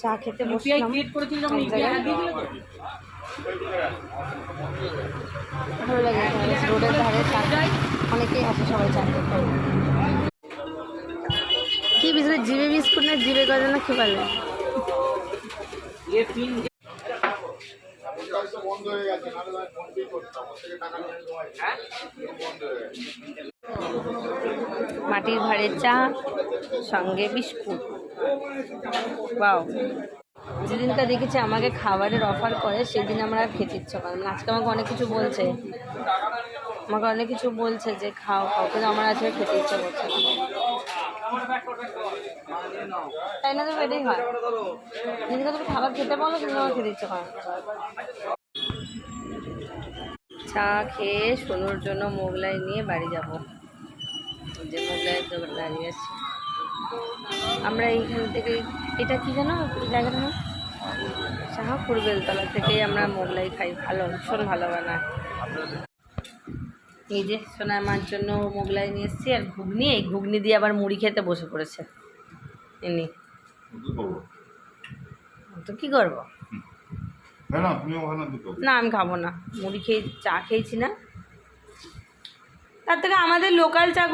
চা খেতে বসলাম ভালো লাগে রোডের ধারে চা অনেকেই আসে সবাই চা খেতে। কি বিস্কুট জিবে বিস্কুট না জিবে গজা না কি বলে মাটির ভাঁড়ের চা সঙ্গে বিস্কুট। বাও, যেদিনটা দেখেছি আমাকে খাবারের অফার করে সেদিন আমার আর খেতে ইচ্ছা করে না। আজকে আমাকে অনেক কিছু বলছে, যে খাও খাও, কিন্তু আমার আজকে খেতে ইচ্ছা করছে না, তাই না? তো এটাই হয়, যেদিনকে তুমি খাবার খেতে বলো সেদিন আমার খেতে ইচ্ছা করে না। চা খেয়ে সোনুর জন্য মোগলাই নিয়ে বাড়ি যাব। যে মোগলাইয়ের দোকান দাঁড়িয়ে আছে, আমরা এইখান থেকে, এটা কি জানো জায়গাটা না, শাহপুর বেলতলা থেকেই আমরা মোগলাই খাই, ভালো, ভীষণ ভালো বানায়। এই যে সোনা আমার জন্য মোগলাই নিয়ে এসেছি আর ঘুগনি, এই ঘুগনি দিয়ে আবার মুড়ি খেতে বসে পড়েছে এমনি। তো কী করবো, না আমি খাবো না, মুড়ি খেয়ে চা খেয়েছি না, তার থেকে আমাদের লোকাল চা